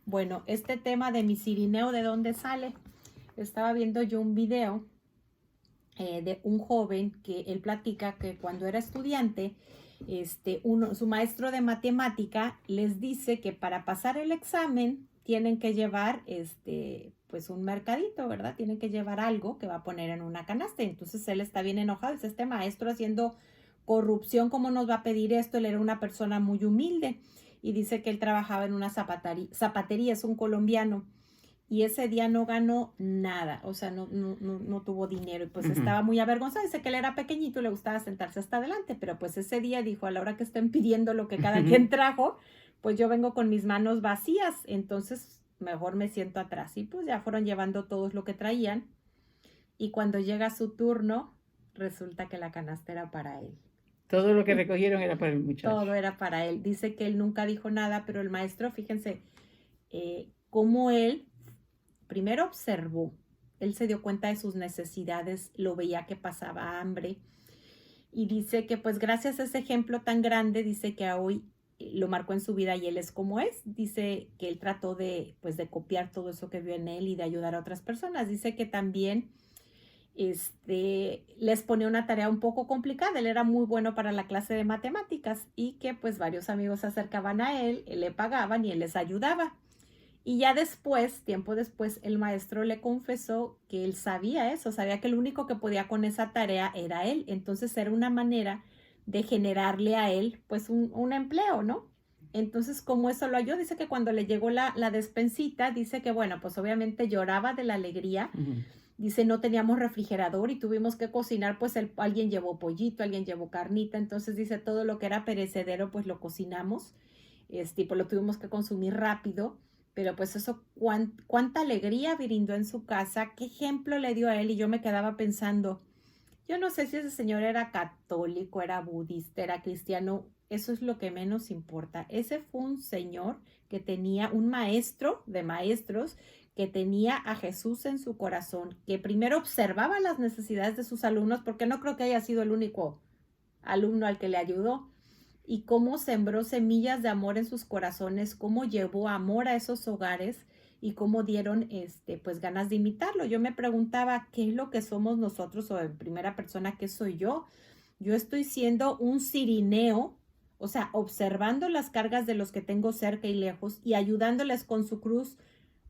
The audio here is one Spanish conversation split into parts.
Bueno, este tema de mi cirineo, ¿de dónde sale? Estaba viendo yo un video de un joven que él platica que cuando era estudiante, su maestro de matemática les dice que para pasar el examen tienen que llevar pues un mercadito, ¿verdad? Tienen que llevar algo que va a poner en una canasta. Entonces él está bien enojado, dice, este maestro haciendo corrupción, ¿cómo nos va a pedir esto? Él era una persona muy humilde y dice que él trabajaba en una zapatería, es un colombiano, y ese día no ganó nada, o sea, no tuvo dinero y pues Ujú. estaba muy avergonzado. Dice que él era pequeñito y le gustaba sentarse hasta adelante, pero pues ese día dijo, a la hora que estén pidiendo lo que cada quien trajo, pues yo vengo con mis manos vacías, entonces mejor me siento atrás. Y pues ya fueron llevando todos lo que traían y cuando llega su turno, resulta que la canasta era para él. Todo lo que recogieron era para el Todo muchacho. era para él. Dice que él nunca dijo nada, pero el maestro, fíjense, cómo él primero observó, él se dio cuenta de sus necesidades, lo veía que pasaba hambre y dice que pues gracias a ese ejemplo tan grande, dice que a hoy lo marcó en su vida y él es como es. Dice que él trató de pues de copiar todo eso que vio en él y de ayudar a otras personas. Dice que también les ponía una tarea un poco complicada. Él era muy bueno para la clase de matemáticas y que pues varios amigos se acercaban a él le pagaban y él les ayudaba. Y ya después, tiempo después, el maestro le confesó que él sabía eso, sabía que el único que podía con esa tarea era él. Entonces era una manera de generarle a él pues un empleo, ¿no? Entonces, como eso lo ayudó, dice que cuando le llegó la despensita, dice que bueno, pues obviamente lloraba de la alegría. Ujú. Dice, no teníamos refrigerador y tuvimos que cocinar, pues alguien llevó pollito, alguien llevó carnita, entonces dice, todo lo que era perecedero, pues lo cocinamos, pues lo tuvimos que consumir rápido, pero pues eso, cuánta alegría brindó en su casa, qué ejemplo le dio a él, y yo me quedaba pensando, yo no sé si ese señor era católico, era budista, era cristiano, eso es lo que menos importa. Ese fue un señor que tenía un maestro de maestros, que tenía a Jesús en su corazón, que primero observaba las necesidades de sus alumnos, porque no creo que haya sido el único alumno al que le ayudó, y cómo sembró semillas de amor en sus corazones, cómo llevó amor a esos hogares y cómo dieron pues ganas de imitarlo. Yo me preguntaba, ¿qué es lo que somos nosotros? O en primera persona, ¿qué soy yo? Yo estoy siendo un cirineo, o sea, observando las cargas de los que tengo cerca y lejos y ayudándoles con su cruz,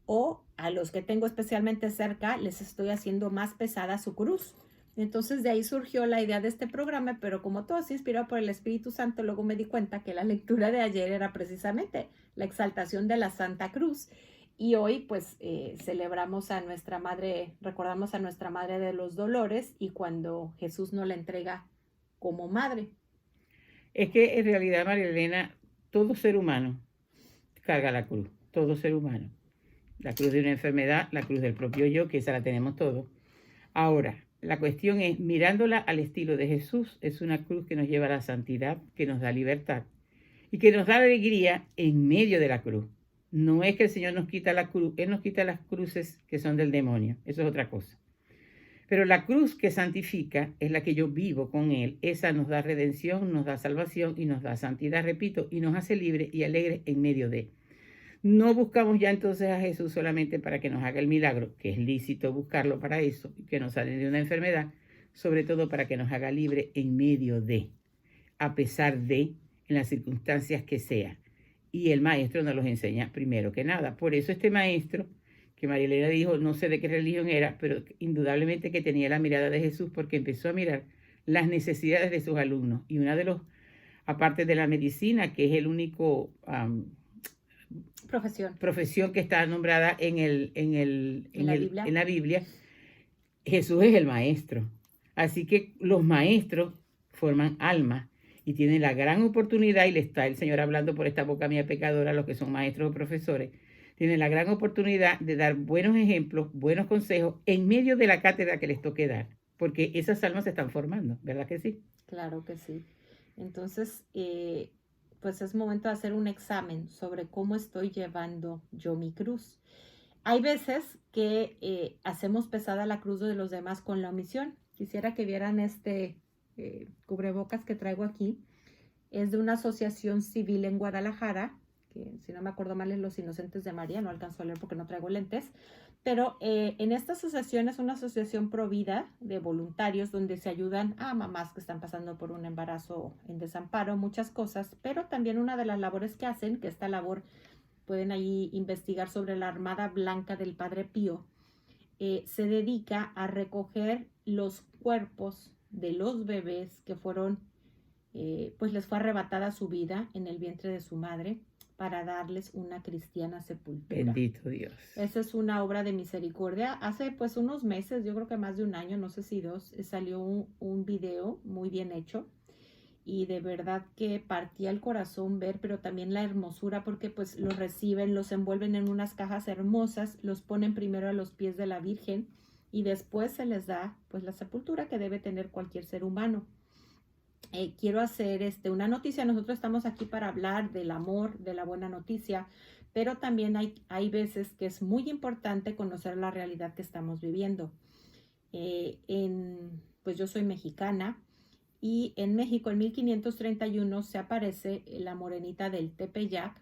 o a los que tengo especialmente cerca les estoy haciendo más pesada su cruz. Entonces de ahí surgió la idea de este programa, pero como todo es inspirado por el Espíritu Santo, luego me di cuenta que la lectura de ayer era precisamente la exaltación de la Santa Cruz. Y hoy pues celebramos a nuestra madre, recordamos a nuestra madre de los dolores y cuando Jesús nos la entrega como madre. Es que en realidad, María Elena, todo ser humano carga la cruz, todo ser humano. La cruz de una enfermedad, la cruz del propio yo, que esa la tenemos todos. Ahora, la cuestión es, mirándola al estilo de Jesús, es una cruz que nos lleva a la santidad, que nos da libertad y que nos da alegría en medio de la cruz. No es que el Señor nos quita la cruz, Él nos quita las cruces que son del demonio, eso es otra cosa. Pero la cruz que santifica es la que yo vivo con Él. Esa nos da redención, nos da salvación y nos da santidad, repito, y nos hace libres y alegres en medio de. No buscamos ya entonces a Jesús solamente para que nos haga el milagro, que es lícito buscarlo para eso, que nos sale de una enfermedad, sobre todo para que nos haga libre en medio de, a pesar de, en las circunstancias que sea. Y el maestro nos los enseña primero que nada. Por eso este maestro, que María Elena dijo, no sé de qué religión era, pero indudablemente que tenía la mirada de Jesús porque empezó a mirar las necesidades de sus alumnos. Y una de los, aparte de la medicina, que es el único Profesión. profesión que está nombrada En la Biblia. en la Biblia, Jesús es el maestro. Así que los maestros forman alma y tienen la gran oportunidad, y le está el Señor hablando por esta boca mía pecadora a los que son maestros o profesores, tienen la gran oportunidad de dar buenos ejemplos, buenos consejos en medio de la cátedra que les toque dar, porque esas almas se están formando, ¿verdad que sí? Claro que sí. Entonces, pues es momento de hacer un examen sobre cómo estoy llevando yo mi cruz. Hay veces que hacemos pesada la cruz de los demás con la omisión. Quisiera que vieran este cubrebocas que traigo aquí. Es de una asociación civil en Guadalajara que si no me acuerdo mal es Los Inocentes de María, no alcanzo a leer porque no traigo lentes, pero en esta asociación es una asociación pro vida de voluntarios donde se ayudan a mamás que están pasando por un embarazo en desamparo, muchas cosas, pero también una de las labores que hacen, que esta labor pueden ahí investigar sobre la Armada Blanca del Padre Pío, se dedica a recoger los cuerpos de los bebés que fueron, pues les fue arrebatada su vida en el vientre de su madre para darles una cristiana sepultura. Bendito Dios. Esa es una obra de misericordia. Hace pues unos meses, yo creo que más de un año, no sé si dos, salió un video muy bien hecho y de verdad que partía el corazón ver, pero también la hermosura porque pues los reciben, los envuelven en unas cajas hermosas, los ponen primero a los pies de la Virgen y después se les da pues la sepultura que debe tener cualquier ser humano. Quiero hacer una noticia. Nosotros estamos aquí para hablar del amor, de la buena noticia, pero también hay veces que es muy importante conocer la realidad que estamos viviendo. Pues yo soy mexicana y en México en 1531 se aparece la morenita del Tepeyac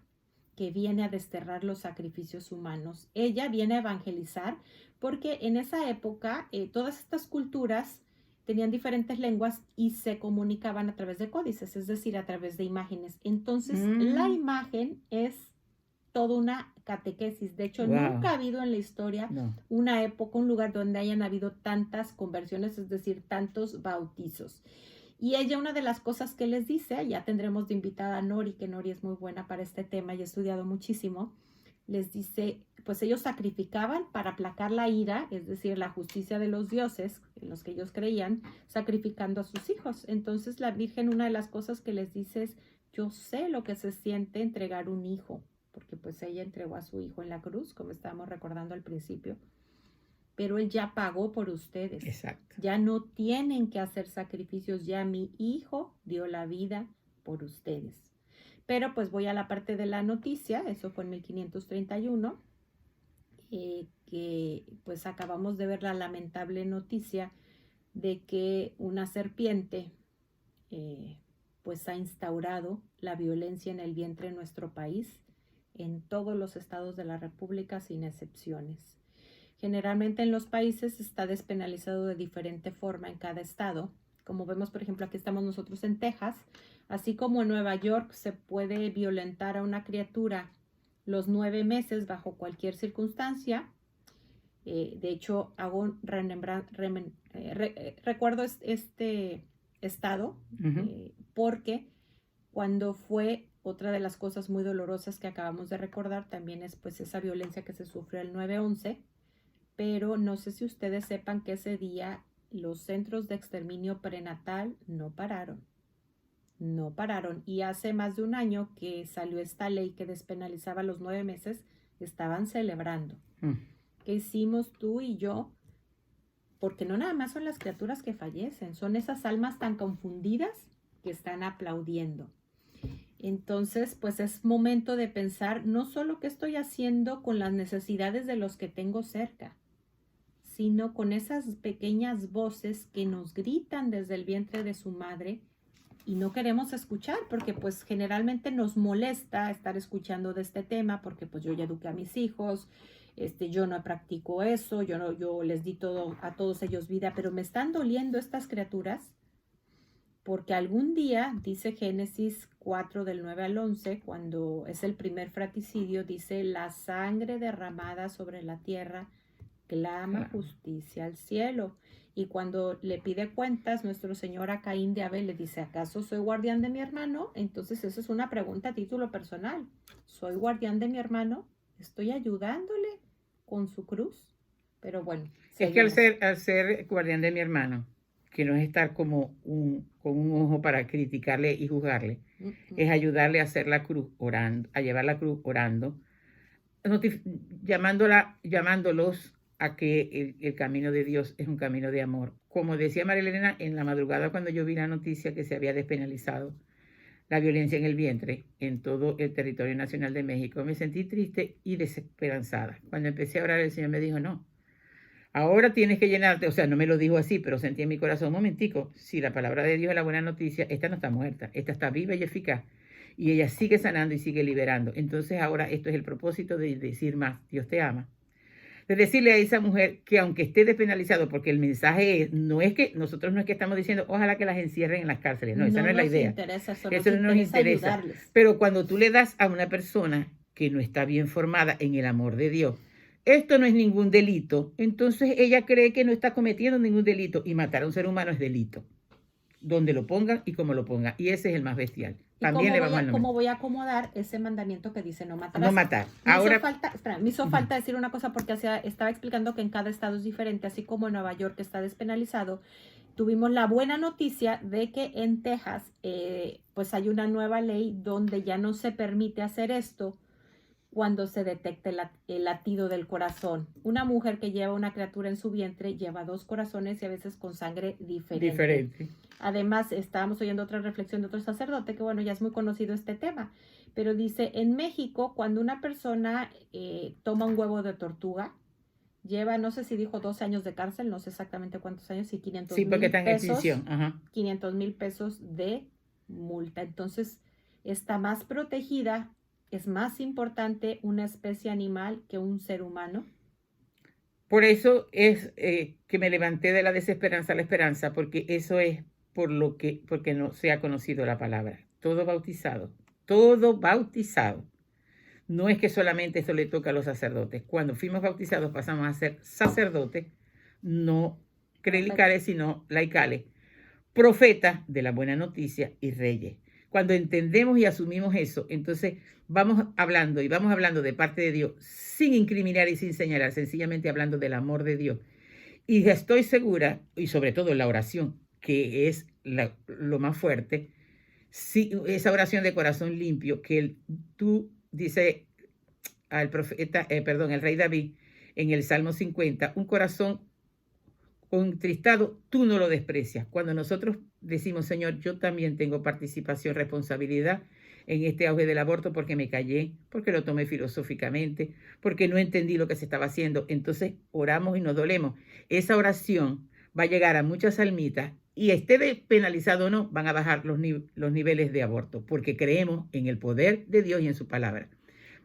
que viene a desterrar los sacrificios humanos. Ella viene a evangelizar porque en esa época todas estas culturas tenían diferentes lenguas y se comunicaban a través de códices, es decir, a través de imágenes. Entonces, la imagen es toda una catequesis. De hecho, nunca ha habido en la historia una época, un lugar donde hayan habido tantas conversiones, es decir, tantos bautizos. Y ella, una de las cosas que les dice, ya tendremos de invitada a Nori, que Nori es muy buena para este tema y ha estudiado muchísimo, les dice, pues ellos sacrificaban para aplacar la ira, es decir, la justicia de los dioses, en los que ellos creían, sacrificando a sus hijos. Entonces la Virgen, una de las cosas que les dice es, yo sé lo que se siente entregar un hijo, porque pues ella entregó a su hijo en la cruz, como estábamos recordando al principio, pero él ya pagó por ustedes. Exacto. Ya no tienen que hacer sacrificios, ya mi hijo dio la vida por ustedes. Pero pues voy a la parte de la noticia, eso fue en 1531, que pues acabamos de ver la lamentable noticia de que una serpiente pues ha instaurado la violencia en el vientre de nuestro país, en todos los estados de la República sin excepciones. Generalmente en los países está despenalizado de diferente forma en cada estado. Como vemos, por ejemplo, aquí estamos nosotros en Texas. Así como en Nueva York se puede violentar a una criatura los 9 meses bajo cualquier circunstancia. De hecho, recuerdo este estado porque cuando fue otra de las cosas muy dolorosas que acabamos de recordar, también es pues esa violencia que se sufrió el 9/11. Pero no sé si ustedes sepan que ese día los centros de exterminio prenatal no pararon. Y hace más de un año que salió esta ley que despenalizaba los 9 meses, estaban celebrando. ¿Qué hicimos tú y yo? Porque no nada más son las criaturas que fallecen, son esas almas tan confundidas que están aplaudiendo. Entonces, pues es momento de pensar no solo qué estoy haciendo con las necesidades de los que tengo cerca, sino con esas pequeñas voces que nos gritan desde el vientre de su madre y no queremos escuchar porque pues generalmente nos molesta estar escuchando de este tema porque pues yo ya eduqué a mis hijos, yo no practico eso, yo les di todo a todos ellos vida, pero me están doliendo estas criaturas porque algún día, dice Génesis 4 del 9 al 11, cuando es el primer fratricidio, dice la sangre derramada sobre la tierra clama justicia al cielo. Y cuando le pide cuentas nuestro Señor a Caín de Abel, le dice, ¿acaso soy guardián de mi hermano? Entonces esa es una pregunta a título personal. ¿Soy guardián de mi hermano? ¿Estoy ayudándole con su cruz? Pero bueno. Es que al ser guardián de mi hermano, que no es estar como con un ojo para criticarle y juzgarle, es ayudarle a hacer la cruz orando, a llevar la cruz orando, llamándolos a que el camino de Dios es un camino de amor. Como decía María Elena, en la madrugada cuando yo vi la noticia que se había despenalizado la violencia en el vientre en todo el territorio nacional de México, me sentí triste y desesperanzada. Cuando empecé a orar, el Señor me dijo, no, ahora tienes que llenarte, o sea, no me lo dijo así, pero sentí en mi corazón, un momentico, si la palabra de Dios es la buena noticia, esta no está muerta, esta está viva y eficaz. Y ella sigue sanando y sigue liberando. Entonces ahora esto es el propósito de decir más, Dios te ama. De decirle a esa mujer que aunque esté despenalizado, porque el mensaje es, nosotros no es que estamos diciendo, ojalá que las encierren en las cárceles. No, esa no es la idea. Eso no nos interesa. Ayudarles. Pero cuando tú le das a una persona que no está bien formada en el amor de Dios, esto no es ningún delito, entonces ella cree que no está cometiendo ningún delito, y matar a un ser humano es delito, donde lo pongan y como lo pongan, y ese es el más bestial. También ¿Cómo voy a acomodar ese mandamiento que dice no matar? No matar. Me hizo falta decir una cosa, porque estaba explicando que en cada estado es diferente, así como en Nueva York está despenalizado. Tuvimos la buena noticia de que en Texas pues hay una nueva ley donde ya no se permite hacer esto cuando se detecte el latido del corazón. Una mujer que lleva una criatura en su vientre lleva 2 corazones y a veces con sangre diferente. Además, estábamos oyendo otra reflexión de otro sacerdote, que bueno, ya es muy conocido este tema, pero dice, en México, cuando una persona toma un huevo de tortuga, lleva, no sé si dijo 12 años de cárcel, no sé exactamente cuántos años, y 500,000 pesos. Ajá. 500,000 pesos de multa. Entonces, está más protegida. ¿Es más importante una especie animal que un ser humano? Por eso es que me levanté de la desesperanza a la esperanza, porque eso es porque no se ha conocido la palabra. Todo bautizado. No es que solamente eso le toca a los sacerdotes. Cuando fuimos bautizados pasamos a ser sacerdotes, no clericales, sino laicales, profetas de la buena noticia y reyes. Cuando entendemos y asumimos eso, entonces vamos hablando de parte de Dios sin incriminar y sin señalar, sencillamente hablando del amor de Dios. Y estoy segura, y sobre todo la oración, que es lo más fuerte, si esa oración de corazón limpio que tú dice al profeta, el rey David en el Salmo 50, un corazón contristado, tú no lo desprecias. Cuando nosotros decimos, Señor, yo también tengo participación, responsabilidad en este auge del aborto porque me callé, porque lo tomé filosóficamente, porque no entendí lo que se estaba haciendo, entonces oramos y nos dolemos. Esa oración va a llegar a muchas almitas y esté penalizado o no, van a bajar los niveles de aborto, porque creemos en el poder de Dios y en su palabra.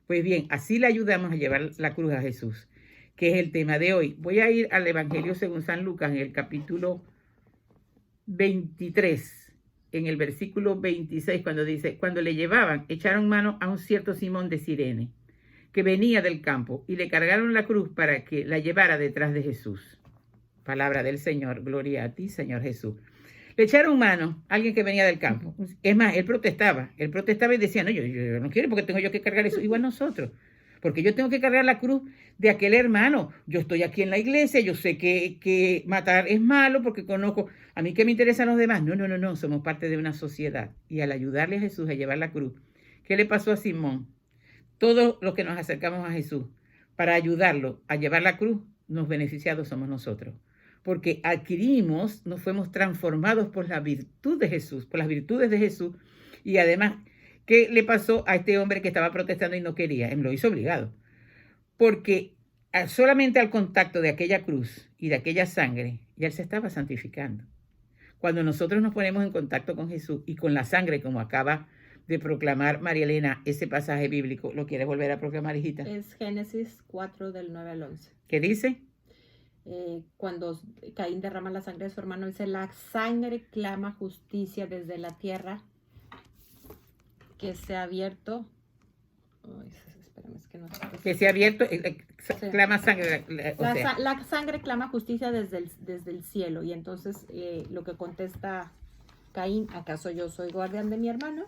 Pues bien, así le ayudamos a llevar la cruz a Jesús, que es el tema de hoy. Voy a ir al Evangelio según San Lucas, en el capítulo 23, en el versículo 26, cuando dice, cuando le llevaban, echaron mano a un cierto Simón de Cirene, que venía del campo, y le cargaron la cruz para que la llevara detrás de Jesús. Palabra del Señor, gloria a ti, Señor Jesús. Le echaron mano a alguien que venía del campo. Es más, él protestaba y decía, no, yo no quiero porque tengo yo que cargar eso. Igual nosotros, porque yo tengo que cargar la cruz de aquel hermano. Yo estoy aquí en la iglesia, yo sé que matar es malo porque conozco, a mí que me interesan los demás. No, somos parte de una sociedad. Y al ayudarle a Jesús a llevar la cruz, ¿qué le pasó a Simón? Todos los que nos acercamos a Jesús para ayudarlo a llevar la cruz, los beneficiados somos nosotros. Porque adquirimos, nos fuimos transformados por la virtud de Jesús, por las virtudes de Jesús. Y además, ¿qué le pasó a este hombre que estaba protestando y no quería? Él lo hizo obligado. Porque solamente al contacto de aquella cruz y de aquella sangre, ya él se estaba santificando. Cuando nosotros nos ponemos en contacto con Jesús y con la sangre, como acaba de proclamar María Elena, ese pasaje bíblico, ¿lo quieres volver a proclamar, hijita? Es Génesis 4, del 9 al 11. ¿Qué dice? Cuando Caín derrama la sangre de su hermano, dice, la sangre clama justicia desde la tierra que se ha abierto. Espérame, es que no sé. Que se ha abierto, clama sangre. La sangre clama justicia desde el cielo. Y entonces lo que contesta Caín, ¿acaso yo soy guardián de mi hermano?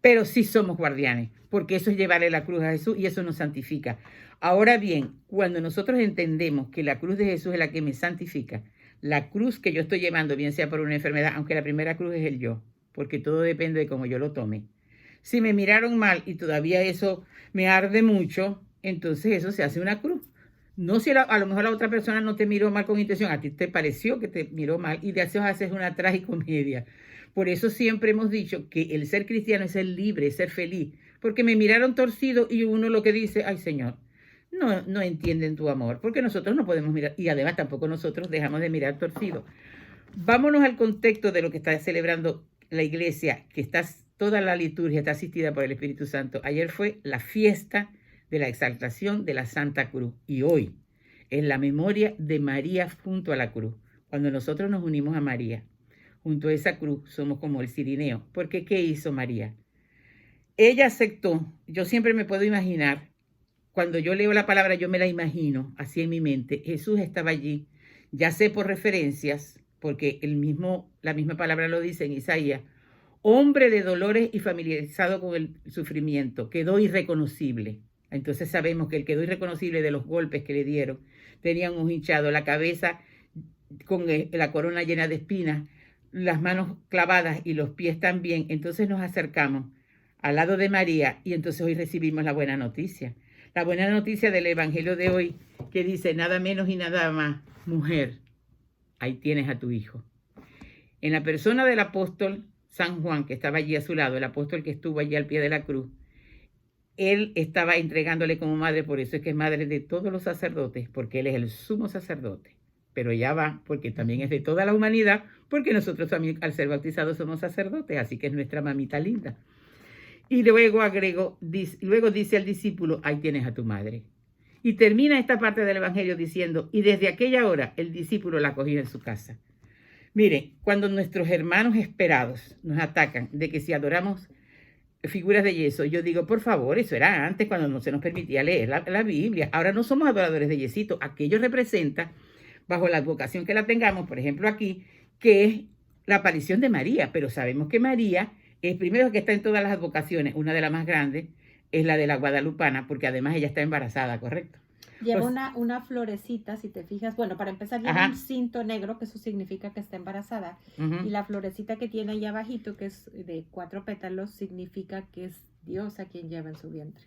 Pero sí somos guardianes, porque eso es llevarle la cruz a Jesús y eso nos santifica. Ahora bien, cuando nosotros entendemos que la cruz de Jesús es la que me santifica, la cruz que yo estoy llevando, bien sea por una enfermedad, aunque la primera cruz es el yo, porque todo depende de cómo yo lo tome. Si me miraron mal y todavía eso me arde mucho, entonces eso se hace una cruz. No si a lo mejor la otra persona no te miró mal con intención, a ti te pareció que te miró mal y de eso haces una tragicomedia. Por eso siempre hemos dicho que el ser cristiano es ser libre, es ser feliz, porque me miraron torcido y uno lo que dice, ay Señor, no entienden tu amor, porque nosotros no podemos mirar, y además tampoco nosotros dejamos de mirar torcido. Vámonos al contexto de lo que está celebrando la iglesia, que está toda la liturgia está asistida por el Espíritu Santo. Ayer fue la fiesta de la exaltación de la Santa Cruz y hoy es la memoria de María junto a la cruz. Cuando nosotros nos unimos a María, junto a esa cruz, somos como el cirineo. Porque ¿qué hizo María? Ella aceptó, yo siempre me puedo imaginar, cuando yo leo la palabra, yo me la imagino así en mi mente. Jesús estaba allí, ya sé por referencias, porque la misma palabra lo dice en Isaías, hombre de dolores y familiarizado con el sufrimiento, quedó irreconocible. Entonces sabemos que él quedó irreconocible de los golpes que le dieron. Tenía un ojo hinchado, la cabeza con la corona llena de espinas, las manos clavadas y los pies también. Entonces nos acercamos al lado de María y entonces hoy recibimos la buena noticia. La buena noticia del Evangelio de hoy que dice nada menos y nada más, mujer, ahí tienes a tu hijo. En la persona del apóstol San Juan, que estaba allí a su lado, el apóstol que estuvo allí al pie de la cruz, él estaba entregándole como madre, por eso es que es madre de todos los sacerdotes, porque él es el sumo sacerdote. Pero ya va, porque también es de toda la humanidad, porque nosotros también al ser bautizados somos sacerdotes, así que es nuestra mamita linda. Y luego luego dice al discípulo, ahí tienes a tu madre. Y termina esta parte del Evangelio diciendo, y desde aquella hora el discípulo la cogió en su casa. Mire, cuando nuestros hermanos esperados nos atacan de que si adoramos figuras de yeso, yo digo, por favor, eso era antes cuando no se nos permitía leer la Biblia. Ahora no somos adoradores de yesito. Aquello representa, bajo la advocación que la tengamos, por ejemplo aquí, que es la aparición de María. Pero sabemos que María es primero que está en todas las advocaciones. Una de las más grandes es la de la guadalupana, porque además ella está embarazada, ¿correcto? Lleva pues, una florecita, si te fijas. Bueno, para empezar, lleva un cinto negro, que eso significa que está embarazada. Y la florecita que tiene ahí abajito, que es de 4 pétalos, significa que es Dios a quien lleva en su vientre.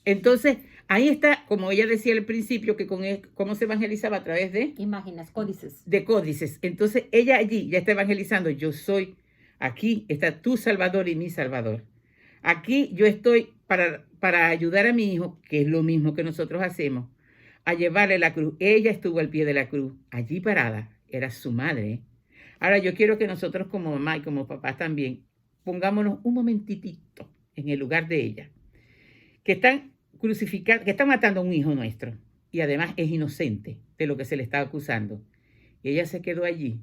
Entonces, ahí está, como ella decía al principio, que cómo se evangelizaba a través de... imágenes, códices. De códices. Entonces, ella allí ya está evangelizando. Yo soy, aquí está tu Salvador y mi Salvador. Aquí yo estoy para ayudar a mi hijo, que es lo mismo que nosotros hacemos, a llevarle la cruz. Ella estuvo al pie de la cruz, allí parada, era su madre. Ahora yo quiero que nosotros como mamá y como papás también, pongámonos un momentitito en el lugar de ella, que están crucificando, que están matando a un hijo nuestro, y además es inocente de lo que se le está acusando. Y ella se quedó allí,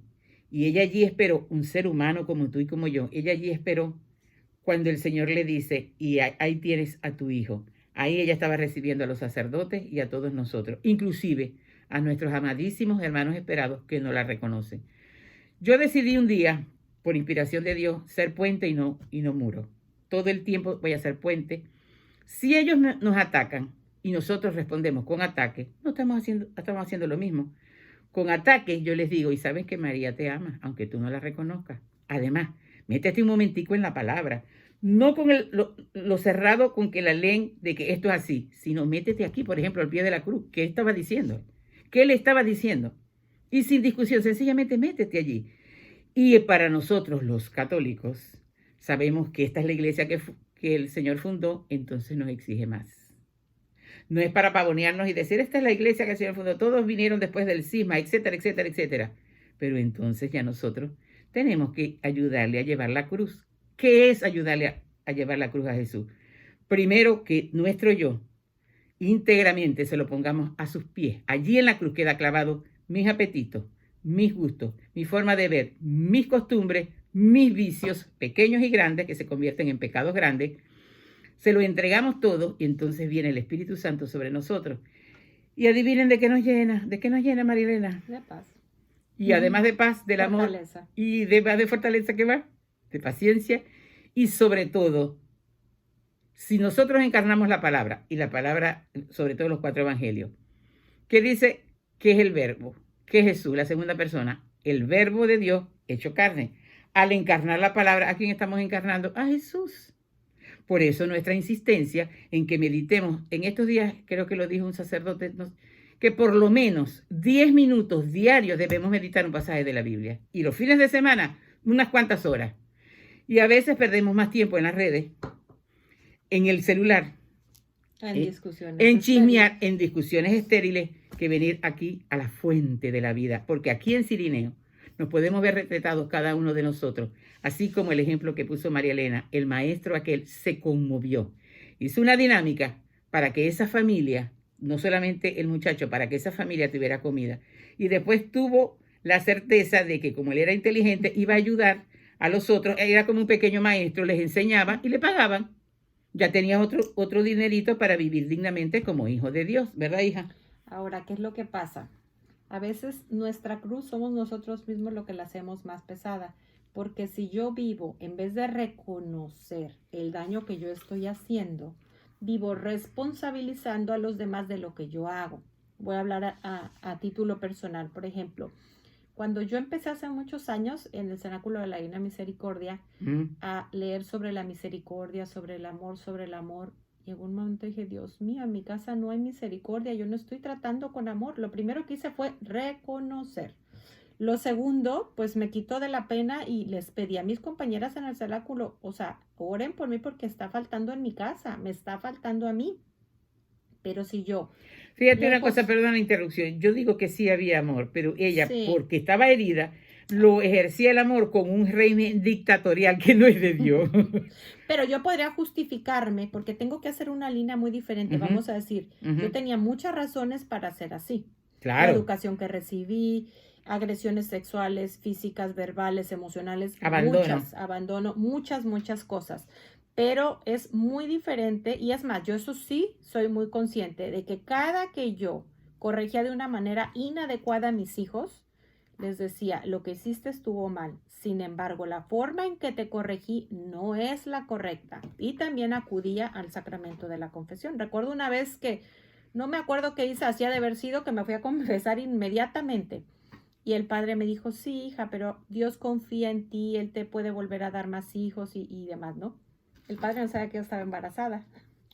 y ella allí esperó, un ser humano como tú y como yo, ella allí esperó cuando el Señor le dice, y ahí tienes a tu hijo. Ahí ella estaba recibiendo a los sacerdotes y a todos nosotros, inclusive a nuestros amadísimos hermanos esperados que no la reconocen. Yo decidí un día, por inspiración de Dios, ser puente y no muro. Todo el tiempo voy a ser puente. Si ellos nos atacan y nosotros respondemos con ataque, no estamos haciendo lo mismo. Con ataque yo les digo, y sabes que María te ama, aunque tú no la reconozcas. Además, métete un momentico en la palabra. No con lo cerrado con que la leen de que esto es así, sino métete aquí, por ejemplo, al pie de la cruz. ¿Qué estaba diciendo? ¿Qué le estaba diciendo? Y sin discusión, sencillamente métete allí. Y para nosotros, los católicos, sabemos que esta es la iglesia que el Señor fundó, entonces nos exige más. No es para pavonearnos y decir, esta es la iglesia que el Señor fundó. Todos vinieron después del cisma, etcétera, etcétera, etcétera. Pero entonces ya nosotros tenemos que ayudarle a llevar la cruz. ¿Qué es ayudarle a llevar la cruz a Jesús? Primero, que nuestro yo íntegramente se lo pongamos a sus pies. Allí en la cruz queda clavado mis apetitos, mis gustos, mi forma de ver, mis costumbres, mis vicios pequeños y grandes que se convierten en pecados grandes. Se lo entregamos todo y entonces viene el Espíritu Santo sobre nosotros. Y adivinen de qué nos llena. ¿De qué nos llena, Marilena? De paz. Y además de paz, del fortaleza. Amor. Y de fortaleza, ¿qué va? De paciencia. Y sobre todo, si nosotros encarnamos la palabra, y la palabra, sobre todo los 4 evangelios, que dice que es el verbo, que es Jesús, la segunda persona, el verbo de Dios hecho carne. Al encarnar la palabra, ¿a quién estamos encarnando? A Jesús. Por eso nuestra insistencia en que meditemos, en estos días, creo que lo dijo un sacerdote, que por lo menos 10 minutos diarios debemos meditar un pasaje de la Biblia. Y los fines de semana, unas cuantas horas. Y a veces perdemos más tiempo en las redes, en el celular, en chismear, en discusiones estériles, que venir aquí a la fuente de la vida. Porque aquí en Cirineo Nos podemos ver retratados cada uno de nosotros, así como el ejemplo que puso María Elena. El maestro aquel se conmovió. Hizo una dinámica para que esa familia, no solamente el muchacho, para que esa familia tuviera comida. Y después tuvo la certeza de que como él era inteligente, iba a ayudar a los otros. Era como un pequeño maestro, les enseñaba y le pagaban. Ya tenía otro dinerito para vivir dignamente como hijo de Dios, ¿verdad, hija? Ahora, ¿qué es lo que pasa? A veces nuestra cruz somos nosotros mismos lo que la hacemos más pesada, porque si yo vivo, en vez de reconocer el daño que yo estoy haciendo, vivo responsabilizando a los demás de lo que yo hago. Voy a hablar a título personal, por ejemplo. Cuando yo empecé hace muchos años en el Cenáculo de la Divina Misericordia a leer sobre la misericordia, sobre el amor, llegó un momento y dije, Dios mío, en mi casa no hay misericordia, yo no estoy tratando con amor. Lo primero que hice fue reconocer. Lo segundo, pues me quitó de la pena y les pedí a mis compañeras en el cenáculo, o sea, oren por mí porque está faltando en mi casa, me está faltando a mí. Pero si yo... Fíjate una cosa, perdón la interrupción. Yo digo que sí había amor, pero ella, porque estaba herida, lo ejercía el amor con un régimen dictatorial que no es de Dios. Pero yo podría justificarme porque tengo que hacer una línea muy diferente. Vamos a decir, yo tenía muchas razones para ser así. Claro. La educación que recibí, agresiones sexuales, físicas, verbales, emocionales, abandono, muchas cosas. Pero es muy diferente y es más, yo eso sí soy muy consciente de que cada que yo corregía de una manera inadecuada a mis hijos, les decía, lo que hiciste estuvo mal. Sin embargo, la forma en que te corregí no es la correcta. Y también acudía al sacramento de la confesión. Recuerdo una vez que, no me acuerdo qué hice, hacía de haber sido que me fui a confesar inmediatamente. Y el padre me dijo, sí, hija, pero Dios confía en ti, Él te puede volver a dar más hijos y demás, ¿no? El padre no sabía que yo estaba embarazada.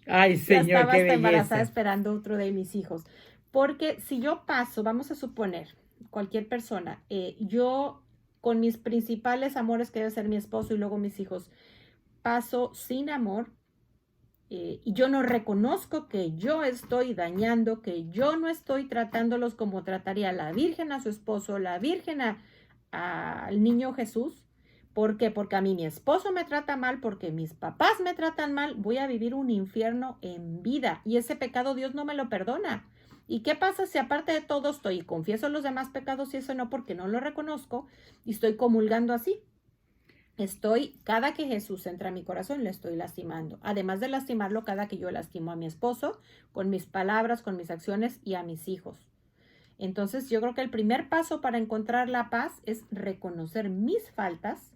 Ay, Señor, ya estaba qué belleza. embarazada esperando otro de mis hijos. Porque si yo paso, vamos a suponer, cualquier persona, yo con mis principales amores, que debe ser mi esposo y luego mis hijos, paso sin amor, y yo no reconozco que yo estoy dañando, que yo no estoy tratándolos como trataría la Virgen a su esposo, la Virgen al niño Jesús. ¿Por qué? Porque a mí mi esposo me trata mal, porque mis papás me tratan mal, voy a vivir un infierno en vida y ese pecado Dios no me lo perdona. ¿Y qué pasa si aparte de todo estoy y confieso los demás pecados y eso no porque no lo reconozco y estoy comulgando así? Cada que Jesús entra a mi corazón, le estoy lastimando. Además de lastimarlo, cada que yo lastimo a mi esposo, con mis palabras, con mis acciones y a mis hijos. Entonces, yo creo que el primer paso para encontrar la paz es reconocer mis faltas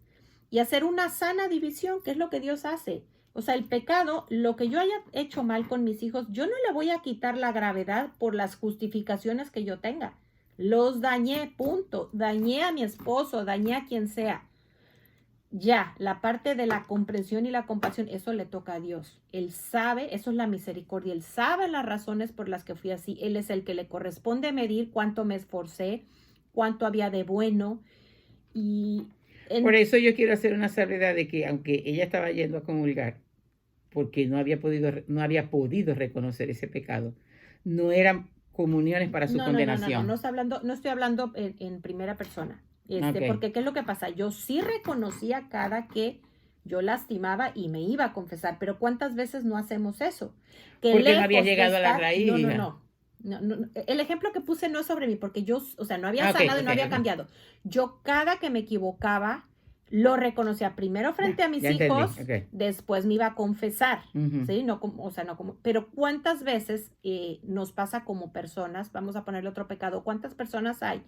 y hacer una sana división, que es lo que Dios hace. O sea, el pecado, lo que yo haya hecho mal con mis hijos, yo no le voy a quitar la gravedad por las justificaciones que yo tenga. Los dañé, punto. Dañé a mi esposo, dañé a quien sea. Ya, la parte de la comprensión y la compasión, eso le toca a Dios. Él sabe, eso es la misericordia. Él sabe las razones por las que fui así. Él es el que le corresponde medir cuánto me esforcé, cuánto había de bueno. Por eso yo quiero hacer una salvedad de que aunque ella estaba yendo a comulgar, porque no había podido reconocer ese pecado, no eran comuniones para su condenación. No estoy hablando en primera persona. Porque ¿qué es lo que pasa? Yo sí reconocía cada que yo lastimaba y me iba a confesar, pero ¿cuántas veces no hacemos eso? Porque no había llegado a la raíz. No. El ejemplo que puse no es sobre mí, porque yo, o sea, no había sanado y no había cambiado. Yo cada que me equivocaba, lo reconocía primero frente a mis hijos, después me iba a confesar, ¿sí? Pero ¿cuántas veces nos pasa como personas? Vamos a ponerle otro pecado. ¿Cuántas personas hay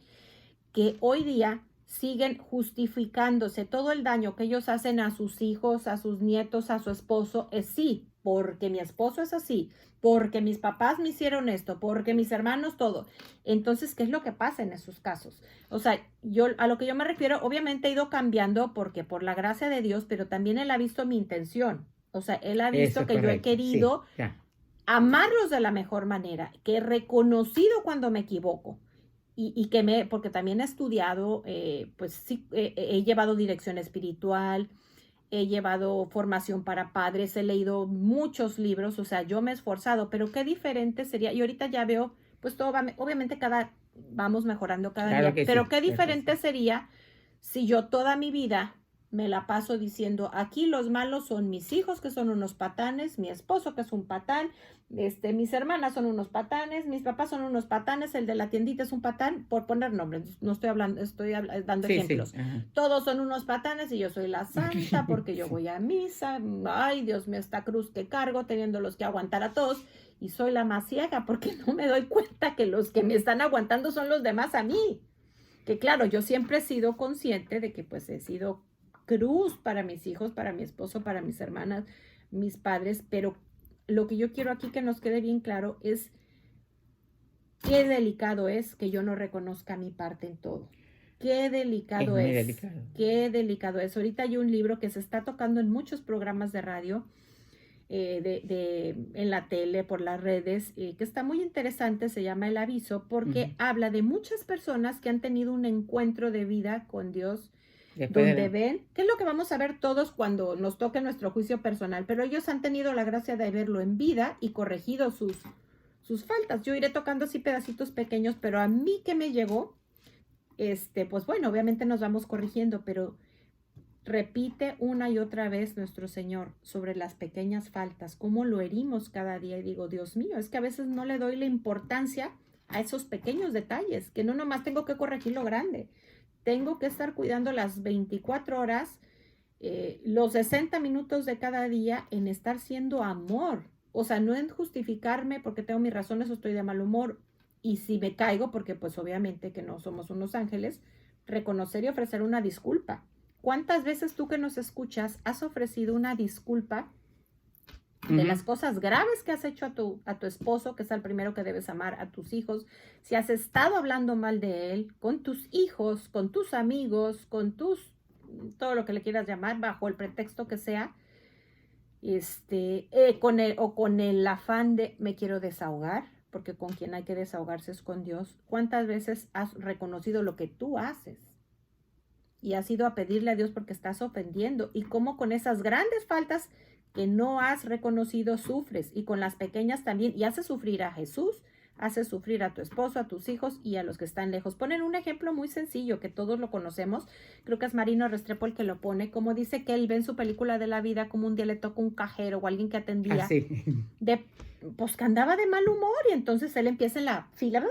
que hoy día siguen justificándose todo el daño que ellos hacen a sus hijos, a sus nietos, a su esposo? Sí, porque mi esposo es así, porque mis papás me hicieron esto, porque mis hermanos, todo. Entonces, ¿qué es lo que pasa en esos casos? O sea, a lo que yo me refiero, obviamente he ido cambiando porque por la gracia de Dios, pero también Él ha visto mi intención. O sea, Él ha visto que yo he querido amarlos de la mejor manera, que he reconocido cuando me equivoco. Porque también he estudiado, pues sí, he llevado dirección espiritual, he llevado formación para padres, he leído muchos libros, o sea, yo me he esforzado, pero qué diferente sería, y ahorita ya veo, pues todo va, obviamente vamos mejorando cada día, pero qué diferente sería si yo toda mi vida me la paso diciendo, aquí los malos son mis hijos, que son unos patanes, mi esposo, que es un patán, mis hermanas son unos patanes, mis papás son unos patanes, el de la tiendita es un patán, por poner nombres, no estoy hablando, dando Sí, ejemplos. sí. Ajá. Todos son unos patanes y yo soy la santa porque yo Sí. voy a misa. Ay, Dios mío, esta cruz que cargo, teniéndolos que aguantar a todos. Y soy la más ciega porque no me doy cuenta que los que me están aguantando son los demás a mí. Que claro, yo siempre he sido consciente de que pues he sido cruz para mis hijos, para mi esposo, para mis hermanas, mis padres, pero lo que yo quiero aquí que nos quede bien claro es qué delicado es que yo no reconozca mi parte en todo. Qué Es delicado muy es, delicado. qué delicado es. Ahorita hay un libro que se está tocando en muchos programas de radio, en la tele, por las redes, que está muy interesante, se llama El Aviso, porque habla de muchas personas que han tenido un encuentro de vida con Dios, Después de donde la... ven, que es lo que vamos a ver todos cuando nos toque nuestro juicio personal, pero ellos han tenido la gracia de verlo en vida y corregido sus faltas. Yo iré tocando así pedacitos pequeños, pero a mí que me llegó, pues bueno, obviamente nos vamos corrigiendo, pero repite una y otra vez nuestro Señor sobre las pequeñas faltas, cómo lo herimos cada día. Y digo, Dios mío, es que a veces no le doy la importancia a esos pequeños detalles, que no nomás tengo que corregir lo grande, tengo que estar cuidando las 24 horas, los 60 minutos de cada día en estar siendo amor. O sea, no en justificarme porque tengo mis razones o estoy de mal humor. Y si me caigo, porque pues obviamente que no somos unos ángeles, reconocer y ofrecer una disculpa. ¿Cuántas veces tú que nos escuchas has ofrecido una disculpa de las cosas graves que has hecho a tu esposo, que es el primero que debes amar, a tus hijos? Si has estado hablando mal de él, con tus hijos, con tus amigos, todo lo que le quieras llamar, bajo el pretexto que sea, con el afán de me quiero desahogar, porque con quien hay que desahogarse es con Dios. ¿Cuántas veces has reconocido lo que tú haces y has ido a pedirle a Dios porque estás ofendiendo? Y cómo con esas grandes faltas que no has reconocido sufres, y con las pequeñas también, y haces sufrir a Jesús, haces sufrir a tu esposo, a tus hijos y a los que están lejos. Ponen un ejemplo muy sencillo que todos lo conocemos, creo que es Marino Restrepo el que lo pone, como dice que él ve en su película de la vida como un día le toca un cajero o alguien que atendía, pues que andaba de mal humor, y entonces él empieza en la fila,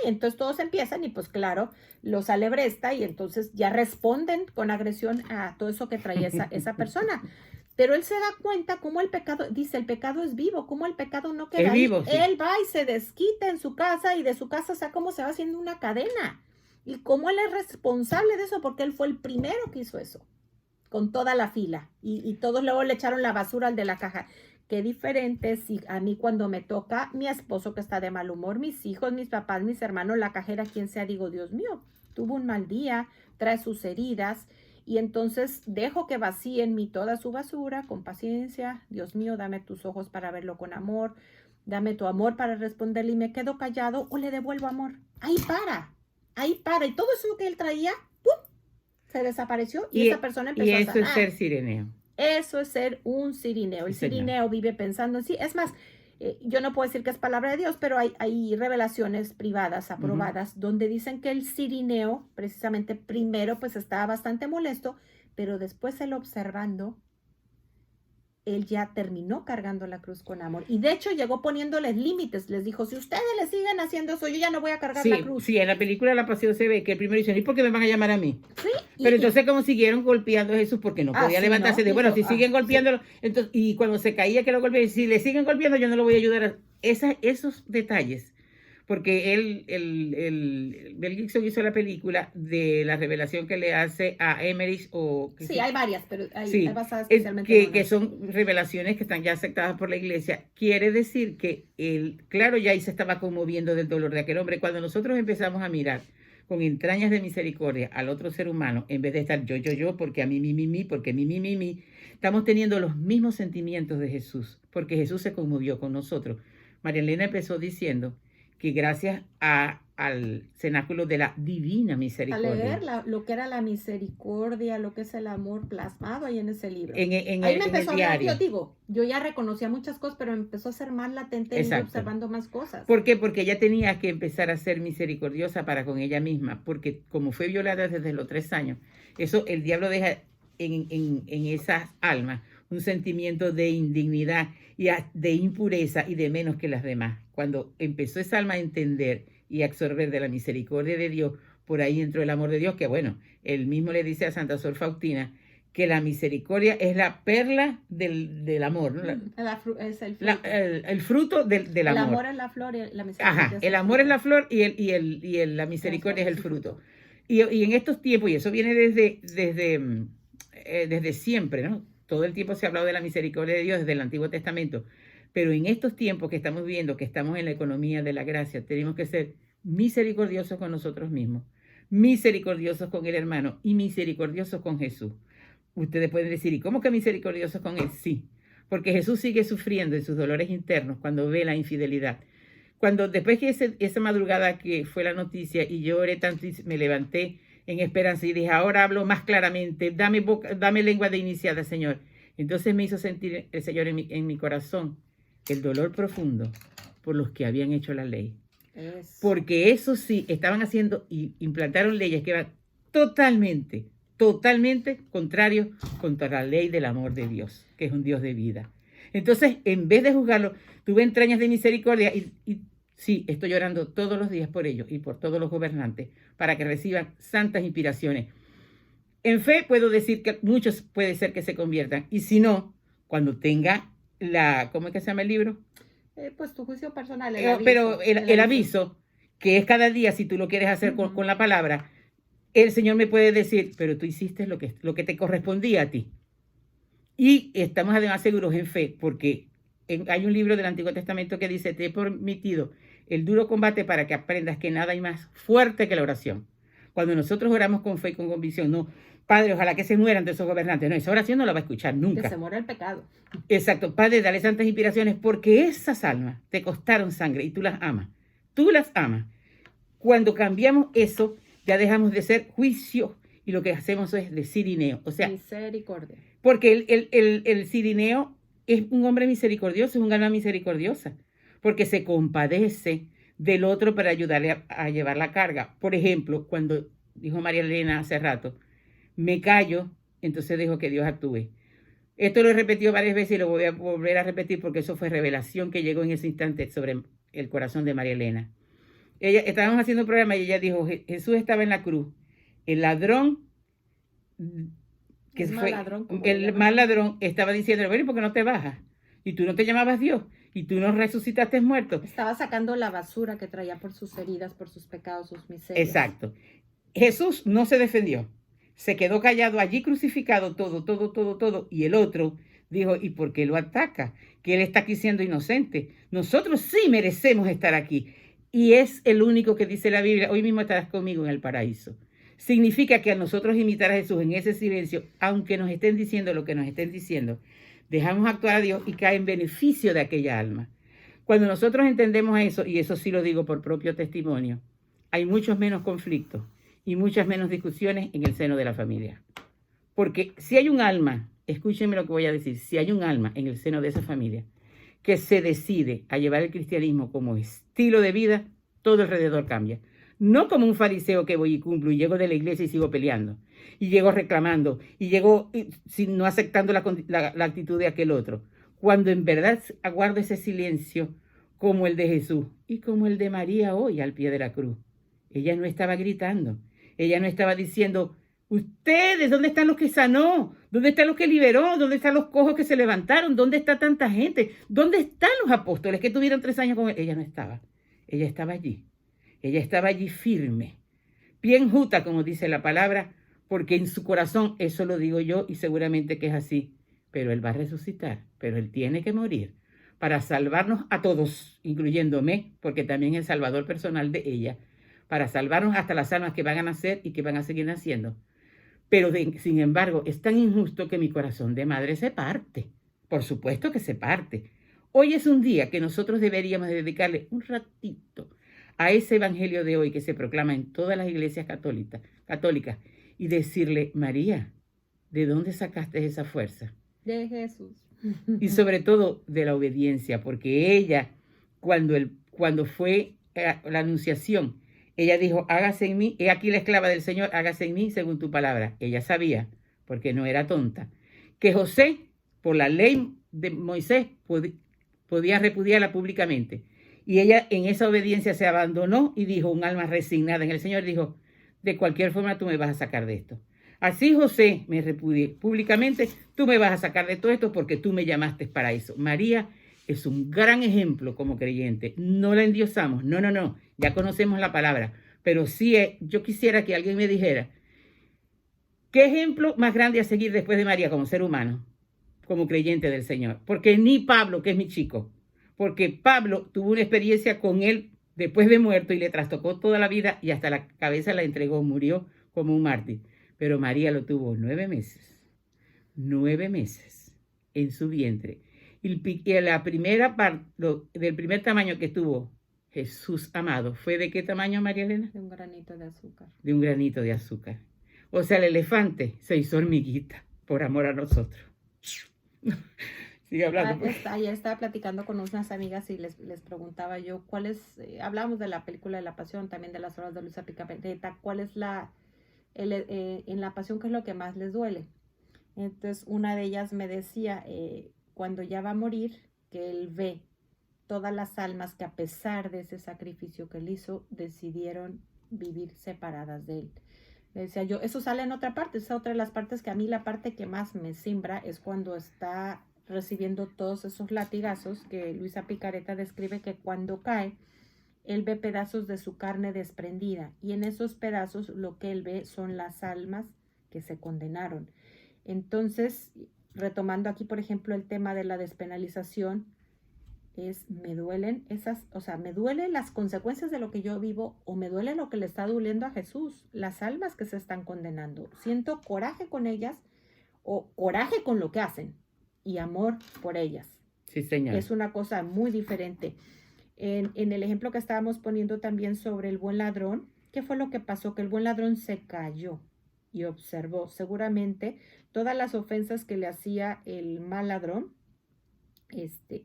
y entonces todos empiezan y pues claro, los alebresta y entonces ya responden con agresión a todo eso que traía esa persona. Pero él se da cuenta cómo el pecado, dice, el pecado es vivo, cómo el pecado no queda ahí. Vivo, sí. Él va y se desquita en su casa, y de su casa, o sea, cómo se va haciendo una cadena. Y cómo él es responsable de eso, porque él fue el primero que hizo eso, con toda la fila. Y todos luego le echaron la basura al de la caja. Qué diferente si a mí cuando me toca mi esposo que está de mal humor, mis hijos, mis papás, mis hermanos, la cajera, quien sea, digo, Dios mío, tuvo un mal día, trae sus heridas. Y entonces dejo que vacíe en mí toda su basura con paciencia. Dios mío, dame tus ojos para verlo con amor. Dame tu amor para responderle, y me quedo callado o le devuelvo amor. Ahí para. Y todo eso que él traía, ¡pum!, se desapareció y esa persona empezó a sanar. Y eso es ser sireneo. Eso es ser un sirineo. El sirineo vive pensando en sí. Es más, yo no puedo decir que es palabra de Dios, pero hay revelaciones privadas aprobadas donde dicen que el sirineo, precisamente primero, pues estaba bastante molesto, pero después él observando, él ya terminó cargando la cruz con amor. Y de hecho llegó poniéndoles límites. Les dijo, si ustedes le siguen haciendo eso, yo ya no voy a cargar la cruz. Sí, en la película La Pasión se ve que el primero dice, ¿y por qué me van a llamar a mí? Sí. Pero entonces como siguieron golpeando a Jesús porque no podía levantarse, no, bueno, si siguen golpeándolo, entonces, y cuando se caía que lo golpeaban, si le siguen golpeando yo no lo voy a ayudar. Esos detalles, porque Mel Gibson hizo la película de la revelación que le hace a Emmerich sí, hay varias, pero hay basadas especialmente en que son revelaciones que están ya aceptadas por la iglesia. Quiere decir que claro, ya ahí se estaba conmoviendo del dolor de aquel hombre. Cuando nosotros empezamos a mirar con entrañas de misericordia al otro ser humano, en vez de estar yo, porque a mí, porque mi, estamos teniendo los mismos sentimientos de Jesús, porque Jesús se conmovió con nosotros. María Elena empezó diciendo que gracias a al cenáculo de la divina A misericordia. leer lo que era la misericordia, lo que es el amor plasmado ahí en ese libro. En Ahí me el empezó a hablar, diario. yo digo, yo ya reconocía muchas cosas, pero me empezó a ser más latente ir Exacto. observando más cosas. ¿Por qué? Porque ella tenía que empezar a ser misericordiosa para con ella misma, porque como fue violada desde los 3 años, eso el diablo deja en esas almas un sentimiento de indignidad y de impureza y de menos que las demás. Cuando empezó esa alma a entender y a absorber de la misericordia de Dios, por ahí entró el amor de Dios, que bueno, él mismo le dice a Santa Sor Faustina que la misericordia es la perla del amor, ¿no? Es el fruto. El fruto del amor. El amor es la flor y la misericordia. Ajá, el amor es la flor y la misericordia es el fruto. Y en estos tiempos, y eso viene desde siempre, ¿no? Todo el tiempo se ha hablado de la misericordia de Dios desde el Antiguo Testamento, pero en estos tiempos que estamos viviendo, que estamos en la economía de la gracia, tenemos que ser misericordiosos con nosotros mismos, misericordiosos con el hermano y misericordiosos con Jesús. Ustedes pueden decir, ¿y cómo que misericordiosos con él? Sí, porque Jesús sigue sufriendo en sus dolores internos cuando ve la infidelidad. Cuando después que esa madrugada que fue la noticia y yo oré tanto y me levanté en esperanza y dije, ahora hablo más claramente, dame lengua de iniciada, Señor. Entonces me hizo sentir el Señor en mi corazón el dolor profundo por los que habían hecho la ley. Porque eso sí, estaban haciendo y implantaron leyes que eran totalmente contrarios contra la ley del amor de Dios, que es un Dios de vida. Entonces, en vez de juzgarlo, tuve entrañas de misericordia y sí, estoy llorando todos los días por ellos y por todos los gobernantes para que reciban santas inspiraciones. En fe puedo decir que muchos puede ser que se conviertan y si no, cuando tenga ¿cómo es que se llama el libro? Pues tu juicio personal, pero el aviso, que es cada día si tú lo quieres hacer con la palabra, el Señor me puede decir, pero tú hiciste lo que te correspondía a ti. Y estamos además seguros en fe, porque hay un libro del Antiguo Testamento que dice, te he permitido el duro combate para que aprendas que nada hay más fuerte que la oración. Cuando nosotros oramos con fe y con convicción, no, Padre, ojalá que se mueran de esos gobernantes. No, esa oración no la va a escuchar nunca. Que se muera el pecado. Exacto. Padre, dale santas inspiraciones porque esas almas te costaron sangre y tú las amas. Tú las amas. Cuando cambiamos eso, ya dejamos de ser juicio y lo que hacemos es de cirineo. O sea, misericordia. Porque el cirineo es un hombre misericordioso, es un alma misericordiosa, porque se compadece del otro para ayudarle a llevar la carga. Por ejemplo, cuando dijo María Elena hace rato, me callo, entonces dejo que Dios actúe. Esto lo he repetido varias veces y lo voy a volver a repetir porque eso fue revelación que llegó en ese instante sobre el corazón de María Elena. Estábamos haciendo un programa y ella dijo, Jesús estaba en la cruz, el ladrón, el mal ladrón estaba diciendo, bueno, ¿por qué no te bajas? Y tú no te llamabas Dios, y tú no resucitaste muerto. Estaba sacando la basura que traía por sus heridas, por sus pecados, sus miserias. Exacto. Jesús no se defendió, se quedó callado allí crucificado todo, y el otro dijo, ¿y por qué lo ataca? Que él está aquí siendo inocente. Nosotros sí merecemos estar aquí. Y es el único que dice la Biblia, hoy mismo estarás conmigo en el paraíso. Significa que a nosotros imitar a Jesús en ese silencio, aunque nos estén diciendo lo que nos estén diciendo, dejamos actuar a Dios y cae en beneficio de aquella alma. Cuando nosotros entendemos eso, y eso sí lo digo por propio testimonio, hay muchos menos conflictos y muchas menos discusiones en el seno de la familia. Porque si hay un alma, escúchenme lo que voy a decir, si hay un alma en el seno de esa familia que se decide a llevar el cristianismo como estilo de vida, todo alrededor cambia. No como un fariseo que voy y cumplo y llego de la iglesia y sigo peleando, y llego reclamando, y llego no aceptando la actitud de aquel otro. Cuando en verdad aguardo ese silencio como el de Jesús y como el de María hoy al pie de la cruz. Ella no estaba gritando, ella no estaba diciendo, ustedes, ¿dónde están los que sanó? ¿Dónde están los que liberó? ¿Dónde están los cojos que se levantaron? ¿Dónde está tanta gente? ¿Dónde están los apóstoles que tuvieron 3 años con él? Ella no estaba, ella estaba allí. Ella estaba allí firme, bien justa, como dice la palabra, porque en su corazón, eso lo digo yo y seguramente que es así, pero Él va a resucitar, pero Él tiene que morir para salvarnos a todos, incluyéndome, porque también es el salvador personal de ella, para salvarnos hasta las almas que van a nacer y que van a seguir naciendo. Pero sin embargo, es tan injusto que mi corazón de madre se parte. Por supuesto que se parte. Hoy es un día que nosotros deberíamos dedicarle un ratito a ese evangelio de hoy que se proclama en todas las iglesias católicas y decirle, María, ¿de dónde sacaste esa fuerza? De Jesús. Y sobre todo de la obediencia, porque ella, cuando fue la anunciación, ella dijo, hágase en mí, he aquí la esclava del Señor, hágase en mí según tu palabra. Ella sabía, porque no era tonta, que José, por la ley de Moisés, podía repudiarla públicamente. Y ella en esa obediencia se abandonó y dijo, un alma resignada en el Señor, dijo, de cualquier forma tú me vas a sacar de esto. Así José me repudié públicamente, tú me vas a sacar de todo esto porque tú me llamaste para eso. María es un gran ejemplo como creyente. No la endiosamos, no. Ya conocemos la palabra, pero sí yo quisiera que alguien me dijera, ¿qué ejemplo más grande a seguir después de María como ser humano, como creyente del Señor? Porque ni Pablo, que es mi chico, porque Pablo tuvo una experiencia con él después de muerto y le trastocó toda la vida y hasta la cabeza la entregó, murió como un mártir. Pero María lo tuvo 9 meses en su vientre. Y la primera parte, del primer tamaño que tuvo Jesús amado, ¿fue de qué tamaño, María Elena? De un granito de azúcar. De un granito de azúcar. O sea, el elefante se hizo hormiguita por amor a nosotros. Sigue hablando. Ya estaba platicando con unas amigas y les preguntaba yo hablamos de la película de la Pasión, también de las horas de Luisa Picapedeta, ¿cuál es en la Pasión qué es lo que más les duele? Entonces una de ellas me decía, cuando ya va a morir, que él ve todas las almas que a pesar de ese sacrificio que él hizo, decidieron vivir separadas de él. Le decía yo, eso sale en otra parte, esa es otra de las partes que a mí la parte que más me simbra es cuando está recibiendo todos esos latigazos que Luisa Picareta describe que cuando cae, él ve pedazos de su carne desprendida y en esos pedazos lo que él ve son las almas que se condenaron. Entonces, retomando aquí, por ejemplo, el tema de la despenalización, me duelen me duelen las consecuencias de lo que yo vivo o me duele lo que le está doliendo a Jesús, las almas que se están condenando. Siento coraje con ellas o coraje con lo que hacen y amor por ellas. Sí, señor. Es una cosa muy diferente. En el ejemplo que estábamos poniendo también sobre el buen ladrón, ¿qué fue lo que pasó? Que el buen ladrón se calló y observó seguramente todas las ofensas que le hacía el mal ladrón.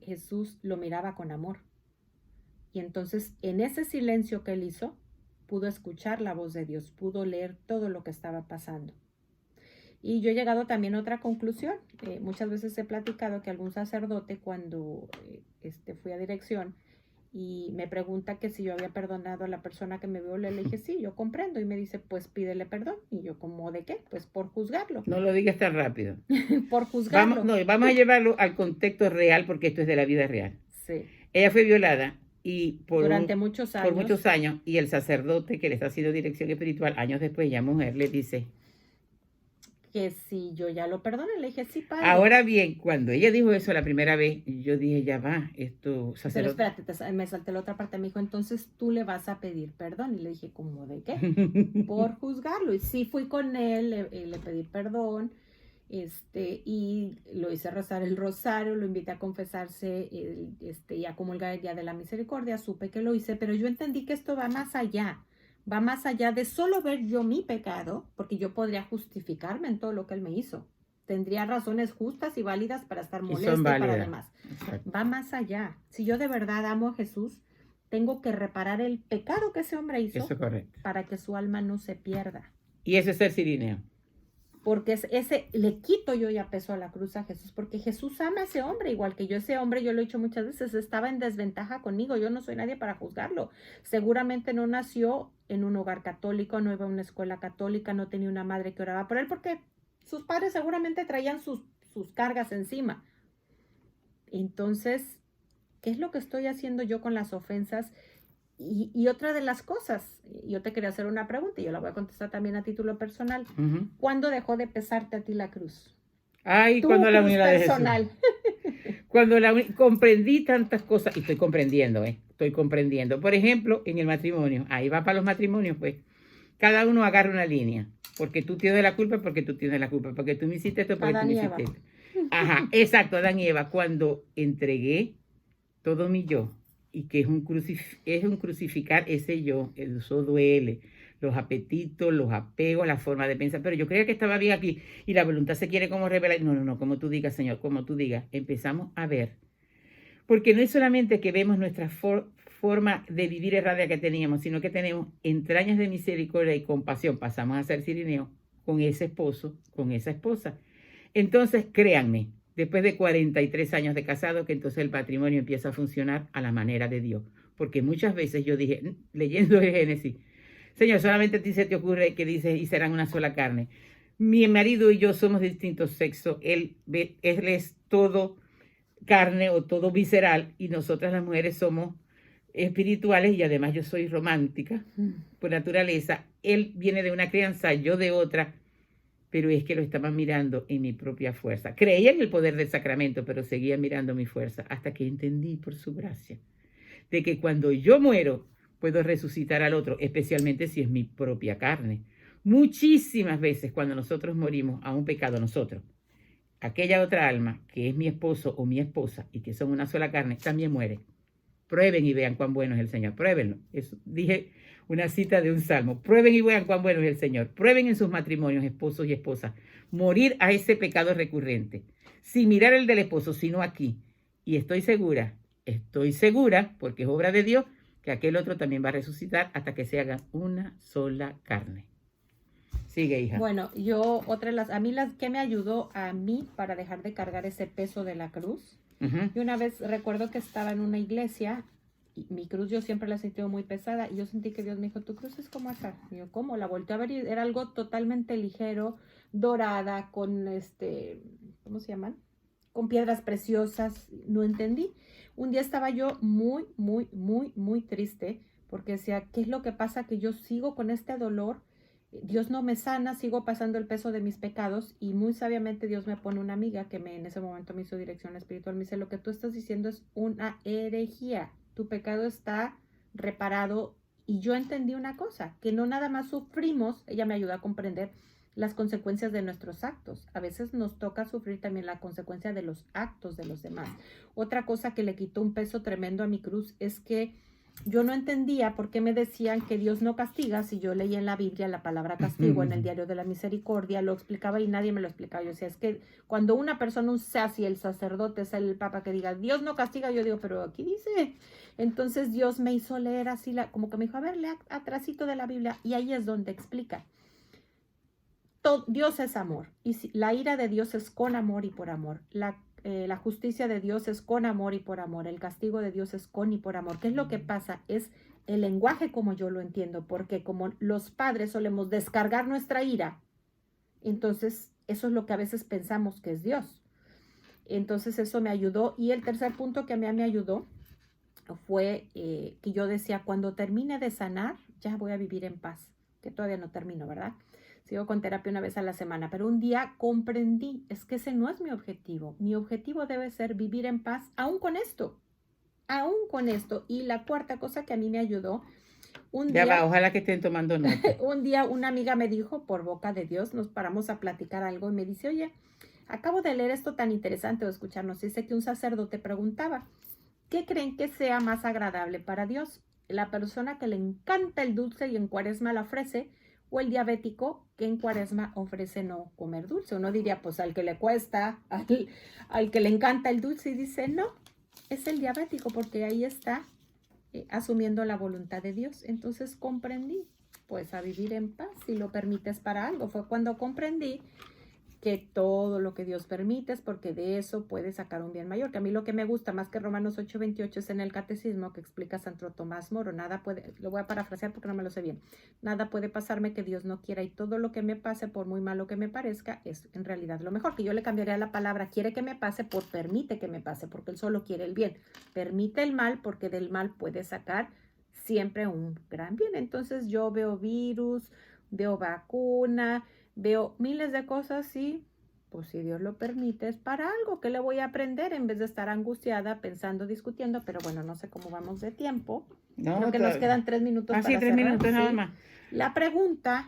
Jesús lo miraba con amor. Y entonces en ese silencio que él hizo, pudo escuchar la voz de Dios, pudo leer todo lo que estaba pasando. Y yo he llegado también a otra conclusión. Muchas veces he platicado que algún sacerdote cuando fui a dirección y me pregunta que si yo había perdonado a la persona que me violó, le dije, sí, yo comprendo. Y me dice, pues pídele perdón. Y yo, ¿cómo de qué? Pues por juzgarlo. No lo digas tan rápido. Por juzgarlo. Vamos a llevarlo al contexto real porque esto es de la vida real. Sí. Ella fue violada y durante muchos años y el sacerdote que le está haciendo dirección espiritual, años después, ya mujer, le dice que si yo ya lo perdoné, le dije, sí, padre. Ahora bien, cuando ella dijo eso la primera vez, yo dije, ya va, esto sacerdote. Pero espérate, me salté la otra parte, me dijo, entonces tú le vas a pedir perdón. Y le dije, ¿cómo de qué? Por juzgarlo. Y sí fui con él, le pedí perdón, y lo hice rezar el rosario, lo invité a confesarse, y a comulgar el día de la misericordia, supe que lo hice, pero yo entendí que esto va más allá de solo ver yo mi pecado, porque yo podría justificarme en todo lo que él me hizo. Tendría razones justas y válidas para estar molesta y para demás. Exacto. Va más allá. Si yo de verdad amo a Jesús, tengo que reparar el pecado que ese hombre hizo. Eso es correcto. Para que su alma no se pierda. Y eso es ser cirineo. Porque le quito yo ya peso a la cruz a Jesús, porque Jesús ama a ese hombre, igual que yo. Ese hombre, yo lo he dicho muchas veces, estaba en desventaja conmigo, yo no soy nadie para juzgarlo. Seguramente no nació en un hogar católico, no iba a una escuela católica, no tenía una madre que oraba por él, porque sus padres seguramente traían sus cargas encima. Entonces, ¿qué es lo que estoy haciendo yo con las ofensas? Y otra de las cosas, yo te quería hacer una pregunta y yo la voy a contestar también a título personal. Uh-huh. ¿Cuándo dejó de pesarte a ti la cruz? Ay, cuando la uní la de Jesús. Cuando comprendí tantas cosas, y estoy comprendiendo. Por ejemplo, en el matrimonio, ahí va para los matrimonios, pues, cada uno agarra una línea, porque tú tienes la culpa, porque tú me hiciste esto, porque tú me hiciste esto. Ajá, exacto, Adán y Eva, cuando entregué todo mi yo y que es un crucificar ese yo. Eso duele. Los apetitos, los apegos, la forma de pensar. Pero yo creía que estaba bien aquí y la voluntad se quiere como revelar. No, no, no, como tú digas, Señor, como tú digas. Empezamos a ver. Porque no es solamente que vemos nuestra forma de vivir errada que teníamos, sino que tenemos entrañas de misericordia y compasión. Pasamos a ser cirineo con ese esposo, con esa esposa. Entonces, créanme, después de 43 años de casado, que entonces el matrimonio empieza a funcionar a la manera de Dios. Porque muchas veces yo dije, leyendo el Génesis, Señor, solamente a ti se te ocurre que dices, y serán una sola carne. Mi marido y yo somos de distintos sexos. Él es todo carne o todo visceral y nosotras las mujeres somos espirituales y además yo soy romántica por naturaleza. Él viene de una crianza, yo de otra, pero es que lo estaba mirando en mi propia fuerza. Creía en el poder del sacramento, pero seguía mirando mi fuerza hasta que entendí por su gracia de que cuando yo muero puedo resucitar al otro, especialmente si es mi propia carne. Muchísimas veces cuando nosotros morimos a un pecado, nosotros, aquella otra alma que es mi esposo o mi esposa y que son una sola carne, también muere. Prueben y vean cuán bueno es el Señor. Pruébenlo. Eso, dije una cita de un salmo. Prueben y vean cuán bueno es el Señor. Prueben en sus matrimonios, esposos y esposas, morir a ese pecado recurrente. Sin mirar el del esposo, sino aquí. Y estoy segura, porque es obra de Dios, que aquel otro también va a resucitar hasta que se haga una sola carne. Sigue, hija. Bueno, a mí las que me ayudó a mí para dejar de cargar ese peso de la cruz. Y una vez recuerdo que estaba en una iglesia y mi cruz yo siempre la he sentido muy pesada y yo sentí que Dios me dijo, tu cruz es como acá. Y yo, ¿cómo? La volteé a ver y era algo totalmente ligero, dorada, con ¿cómo se llaman? Con piedras preciosas. No entendí. Un día estaba yo muy, muy, muy, muy triste porque decía, ¿qué es lo que pasa? Que yo sigo con este dolor. Dios no me sana, sigo pasando el peso de mis pecados y muy sabiamente Dios me pone una amiga que en ese momento me hizo dirección espiritual. Me dice, lo que tú estás diciendo es una herejía. Tu pecado está reparado y yo entendí una cosa, que no nada más sufrimos, ella me ayudó a comprender las consecuencias de nuestros actos. A veces nos toca sufrir también la consecuencia de los actos de los demás. Otra cosa que le quitó un peso tremendo a mi cruz es que yo no entendía por qué me decían que Dios no castiga si yo leía en la Biblia la palabra castigo en el diario de la misericordia, lo explicaba y nadie me lo explicaba. Yo decía, es que cuando una persona, si el sacerdote es el papa que diga, Dios no castiga, yo digo, pero aquí dice. Entonces Dios me hizo leer así, como que me dijo, a ver, lea atrásito de la Biblia y ahí es donde explica. Dios es amor y la ira de Dios es con amor y por amor. La justicia de Dios es con amor y por amor. El castigo de Dios es con y por amor. ¿Qué es lo que pasa? Es el lenguaje como yo lo entiendo, porque como los padres solemos descargar nuestra ira, entonces eso es lo que a veces pensamos que es Dios. Entonces eso me ayudó. Y el tercer punto que a mí me ayudó fue que yo decía, cuando termine de sanar, ya voy a vivir en paz, que todavía no termino, ¿verdad? Sigo con terapia una vez a la semana, pero un día comprendí, es que ese no es mi objetivo. Mi objetivo debe ser vivir en paz, aún con esto. Y la cuarta cosa que a mí me ayudó, Ojalá que estén tomando nota. Un día una amiga me dijo, por boca de Dios, nos paramos a platicar algo y me dice, oye, acabo de leer esto tan interesante o escucharnos. Dice que un sacerdote preguntaba, ¿qué creen que sea más agradable para Dios? ¿La persona que le encanta el dulce y en Cuaresma la ofrece? ¿O el diabético que en Cuaresma ofrece no comer dulce? Uno diría, pues al que le cuesta, al que le encanta el dulce, y dice, no, es el diabético porque ahí está asumiendo la voluntad de Dios. Entonces comprendí, pues a vivir en paz, si lo permites para algo. Fue cuando comprendí que todo lo que Dios permite es porque de eso puede sacar un bien mayor. Que a mí lo que me gusta más que Romanos 8:28 es en el Catecismo que explica Santo Tomás Moro. Nada puede, lo voy a parafrasear porque no me lo sé bien. Nada puede pasarme que Dios no quiera y todo lo que me pase, por muy malo que me parezca, es en realidad lo mejor. Que yo le cambiaría la palabra quiere que me pase por permite que me pase, porque Él solo quiere el bien. Permite el mal porque del mal puede sacar siempre un gran bien. Entonces yo veo virus, veo vacuna, veo miles de cosas y pues si Dios lo permite es para algo que le voy a aprender en vez de estar angustiada, pensando, discutiendo, pero bueno, no sé cómo vamos de tiempo. No, creo que nos quedan 3 minutos para 3 cerrar. minutos nada más. La pregunta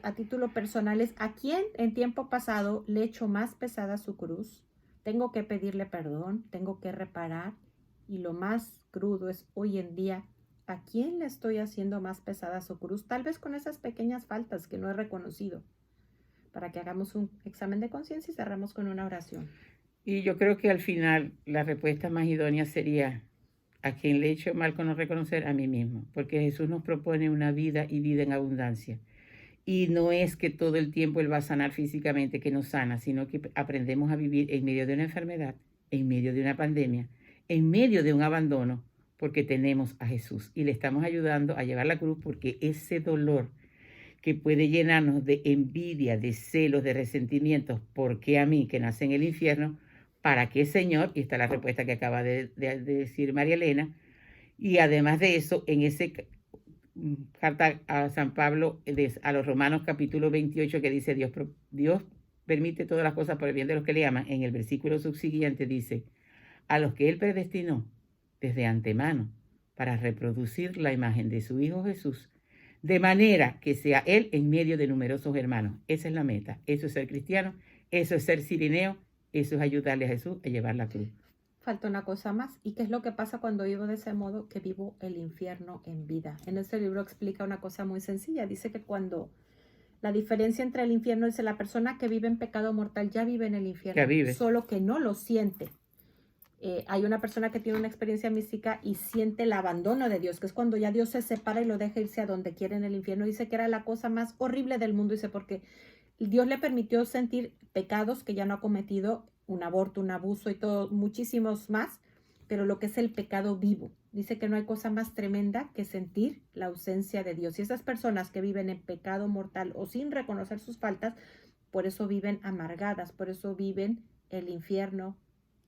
a título personal es, ¿a quién en tiempo pasado le echo más pesada su cruz? Tengo que pedirle perdón, tengo que reparar y lo más crudo, es hoy en día, ¿a quién le estoy haciendo más pesada su cruz? Tal vez con esas pequeñas faltas que no he reconocido, para que hagamos un examen de conciencia y cerramos con una oración. Y yo creo que al final la respuesta más idónea sería: a quien le he hecho mal con no reconocer, a mí mismo, porque Jesús nos propone una vida y vida en abundancia. Y no es que todo el tiempo Él va a sanar físicamente, que nos sana, sino que aprendemos a vivir en medio de una enfermedad, en medio de una pandemia, en medio de un abandono, porque tenemos a Jesús y le estamos ayudando a llevar la cruz, porque ese dolor que puede llenarnos de envidia, de celos, de resentimientos, ¿por qué a mí, que nace en el infierno? ¿Para qué, Señor? Y está la respuesta que acaba de decir María Elena. Y además de eso, en ese carta a San Pablo, a los Romanos capítulo 28, que dice Dios permite todas las cosas por el bien de los que le aman, en el versículo subsiguiente dice: a los que Él predestinó desde antemano para reproducir la imagen de su Hijo Jesús, de manera que sea Él en medio de numerosos hermanos. Esa es la meta. Eso es ser cristiano, eso es ser cirineo, eso es ayudarle a Jesús a llevar la cruz. Falta una cosa más. ¿Y qué es lo que pasa cuando vivo de ese modo? Que vivo el infierno en vida. En este libro explica una cosa muy sencilla. Dice que cuando la diferencia entre el infierno es la persona que vive en pecado mortal ya vive en el infierno, Ya vive. solo que no lo siente. Hay una persona que tiene una experiencia mística y siente el abandono de Dios, que es cuando ya Dios se separa y lo deja irse a donde quiere en el infierno. Dice que era la cosa más horrible del mundo, dice, porque Dios le permitió sentir pecados que ya no ha cometido, un aborto, un abuso y todo, muchísimos más, pero lo que es el pecado vivo. Dice que no hay cosa más tremenda que sentir la ausencia de Dios. Y esas personas que viven en pecado mortal o sin reconocer sus faltas, por eso viven amargadas, por eso viven el infierno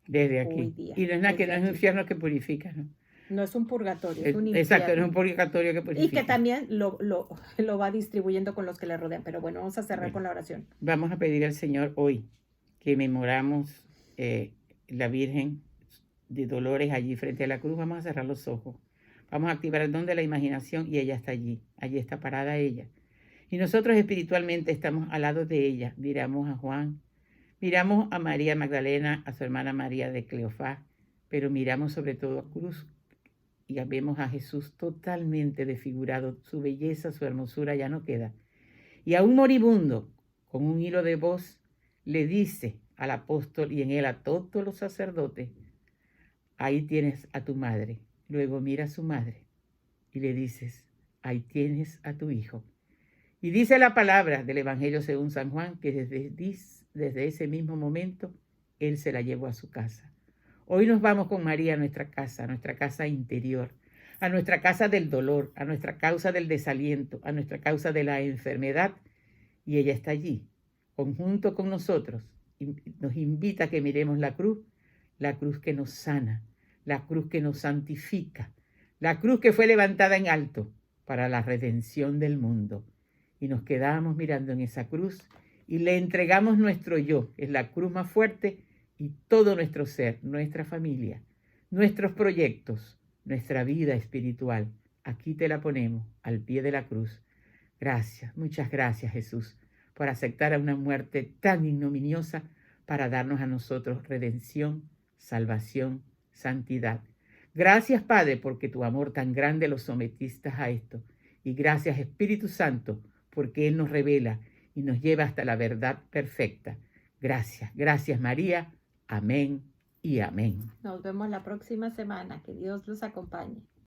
desde aquí. hoy día. Y no es nada que Desde no es un aquí. infierno que purifica, ¿no? No es un purgatorio, es un infierno. Exacto, no es un purgatorio que purifica. Y que también lo va distribuyendo con los que le rodean. Pero bueno, vamos a cerrar Bueno, con la oración. Vamos a pedir al Señor hoy que memoramos la Virgen de Dolores allí frente a la cruz. Vamos a cerrar los ojos. Vamos a activar el don de la imaginación y ella está allí. Allí está parada ella. Y nosotros espiritualmente estamos al lado de ella. Miramos a Juan, miramos a María Magdalena, a su hermana María de Cleofás, pero miramos sobre todo a Cruz y vemos a Jesús totalmente desfigurado. Su belleza, su hermosura ya no queda. Y a un moribundo, con un hilo de voz, le dice al apóstol y en él a todos los sacerdotes: ahí tienes a tu madre. Luego mira a su madre y le dices: ahí tienes a tu hijo. Y dice la palabra del Evangelio según San Juan que desde ese mismo momento él se la llevó a su casa. Hoy nos vamos con María a nuestra casa interior, a nuestra casa del dolor, a nuestra causa del desaliento, a nuestra causa de la enfermedad. Y ella está allí, junto con nosotros, y nos invita a que miremos la cruz que nos sana, la cruz que nos santifica, la cruz que fue levantada en alto para la redención del mundo. Y nos quedamos mirando en esa cruz y le entregamos nuestro yo, es la cruz más fuerte, y todo nuestro ser, nuestra familia, nuestros proyectos, nuestra vida espiritual. Aquí te la ponemos, al pie de la cruz. Gracias, muchas gracias, Jesús, por aceptar a una muerte tan ignominiosa para darnos a nosotros redención, salvación, santidad. Gracias, Padre, porque tu amor tan grande lo sometiste a esto. Y gracias, Espíritu Santo, porque Él nos revela y nos lleva hasta la verdad perfecta. Gracias, gracias, María. Amén y amén. Nos vemos la próxima semana. Que Dios los acompañe.